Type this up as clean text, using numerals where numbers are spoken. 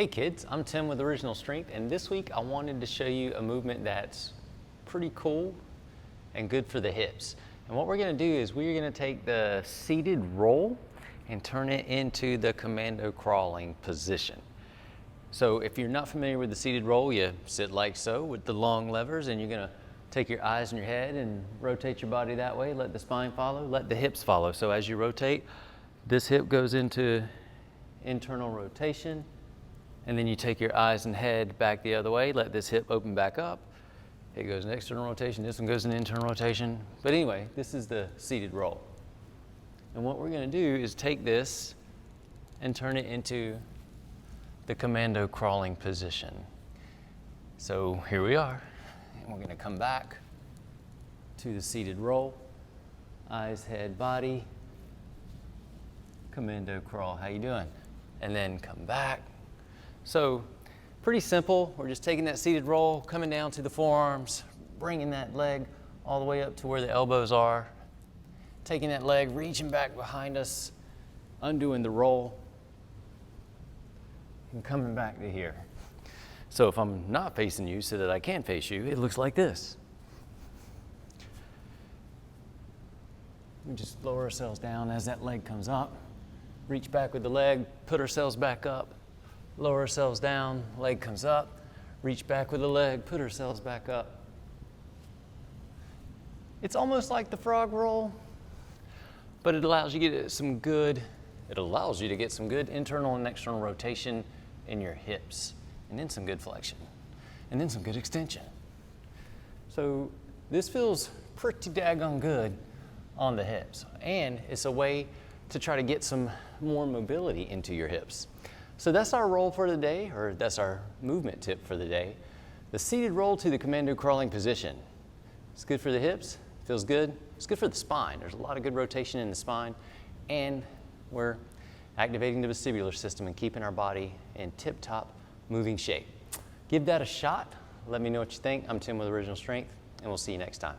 Hey kids, I'm Tim with Original Strength, and this week I wanted to show you a movement that's pretty cool and good for the hips. And what we're gonna do is we're gonna take the seated roll and turn it into the commando crawling position. So if you're not familiar with the seated roll, you sit like so with the long levers, and you're gonna take your eyes in your head and rotate your body that way. Let the spine follow, let the hips follow. So as you rotate, this hip goes into internal rotation, and then you take your eyes and head back the other way, let this hip open back up. It goes in external rotation, this one goes in internal rotation. But anyway, this is the seated roll. And what we're gonna do is take this and turn it into the commando crawling position. So here we are, and we're gonna come back to the seated roll. Eyes, head, body, commando crawl, how you doing? And then come back. So pretty simple. We're just taking that seated roll, coming down to the forearms, bringing that leg all the way up to where the elbows are, taking that leg, reaching back behind us, undoing the roll, and coming back to here. So if I'm not facing you so that I can face you, it looks like this. We just lower ourselves down as that leg comes up, reach back with the leg, put ourselves back up, lower ourselves down, leg comes up, reach back with the leg, put ourselves back up. It's almost like the frog roll, but it allows you to get some good internal and external rotation in your hips, and then some good flexion, and then some good extension. So this feels pretty daggone good on the hips, and it's a way to try to get some more mobility into your hips. So that's our roll for the day, or that's our movement tip for the day. The seated roll to the commando crawling position. It's good for the hips, feels good. It's good for the spine. There's a lot of good rotation in the spine, and we're activating the vestibular system and keeping our body in tip-top moving shape. Give that a shot. Let me know what you think. I'm Tim with Original Strength, and we'll see you next time.